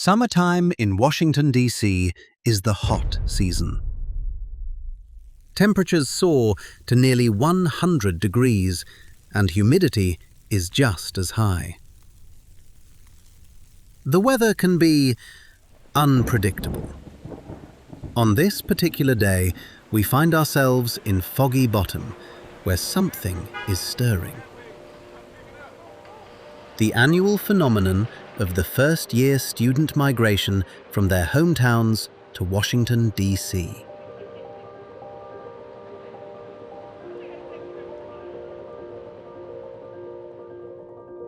Summertime in Washington, D.C. is the hot season. Temperatures soar to nearly 100 degrees, and humidity is just as high. The weather can be unpredictable. On this particular day, we find ourselves in Foggy Bottom, where something is stirring. The annual phenomenon of the first-year student migration from their hometowns to Washington, D.C.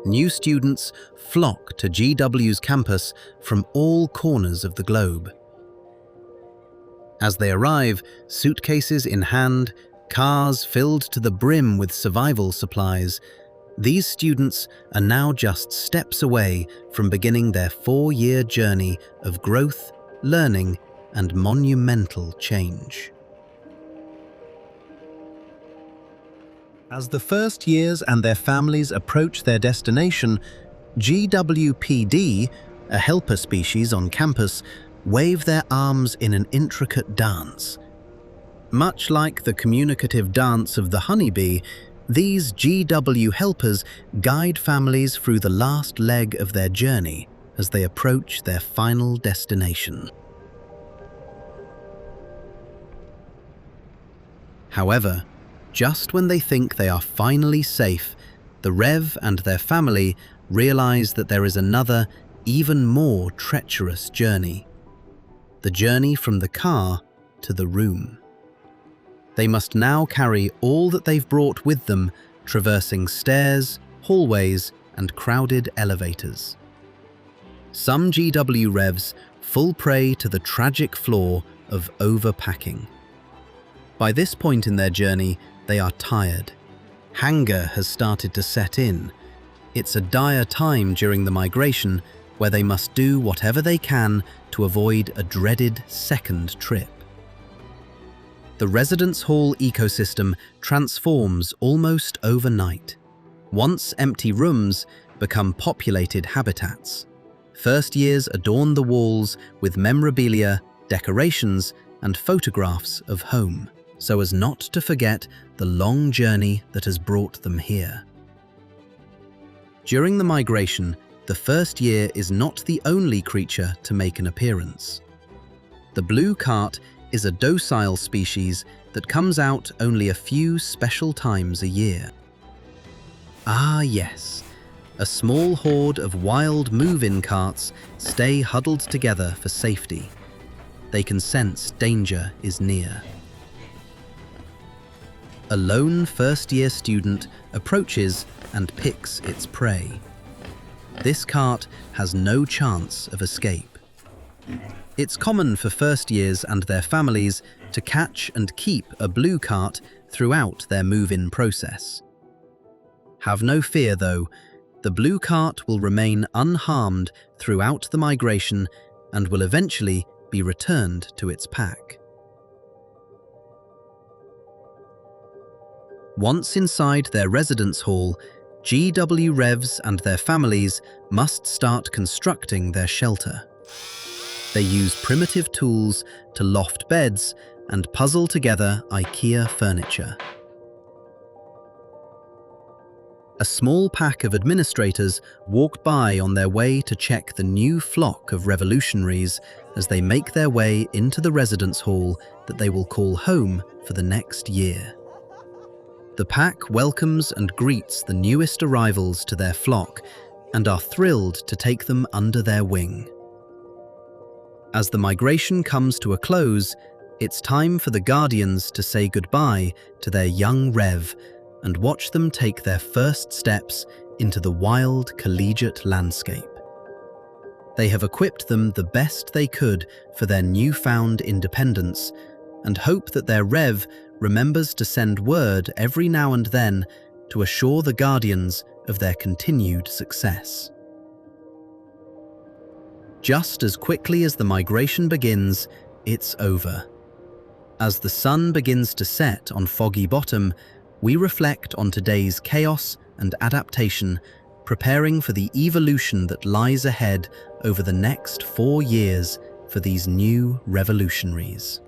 New students flock to GW's campus from all corners of the globe. As they arrive, suitcases in hand, cars filled to the brim with survival supplies, these students are now just steps away from beginning their 4-year journey of growth, learning, and monumental change. As the first years and their families approach their destination, GWPD, a helper species on campus, wave their arms in an intricate dance. Much like the communicative dance of the honeybee, these GW helpers guide families through the last leg of their journey as they approach their final destination. However, just when they think they are finally safe, the Rev and their family realize that there is another, even more treacherous journey. The journey from the car to the room. They must now carry all that they've brought with them, traversing stairs, hallways, and crowded elevators. Some GW Revs fall prey to the tragic flaw of overpacking. By this point in their journey, they are tired. Hunger has started to set in. It's a dire time during the migration where they must do whatever they can to avoid a dreaded second trip. The residence hall ecosystem transforms almost overnight. Once empty rooms become populated habitats. First years adorn the walls with memorabilia, decorations, and photographs of home, so as not to forget the long journey that has brought them here. During the migration, the first year is not the only creature to make an appearance. The blue cart is a docile species that comes out only a few special times a year. Ah yes, a small horde of wild move-in carts stay huddled together for safety. They can sense danger is near. A lone first-year student approaches and picks its prey. This cart has no chance of escape. It's common for first years and their families to catch and keep a blue cart throughout their move-in process. Have no fear though, the blue cart will remain unharmed throughout the migration and will eventually be returned to its pack. Once inside their residence hall, GW Revs and their families must start constructing their shelter. They use primitive tools to loft beds and puzzle together IKEA furniture. A small pack of administrators walk by on their way to check the new flock of revolutionaries as they make their way into the residence hall that they will call home for the next year. The pack welcomes and greets the newest arrivals to their flock and are thrilled to take them under their wing. As the migration comes to a close, it's time for the guardians to say goodbye to their young Rev and watch them take their first steps into the wild collegiate landscape. They have equipped them the best they could for their newfound independence and hope that their Rev remembers to send word every now and then to assure the guardians of their continued success. Just as quickly as the migration begins, it's over. As the sun begins to set on Foggy Bottom, we reflect on today's chaos and adaptation, preparing for the evolution that lies ahead over the next 4 years for these new revolutionaries.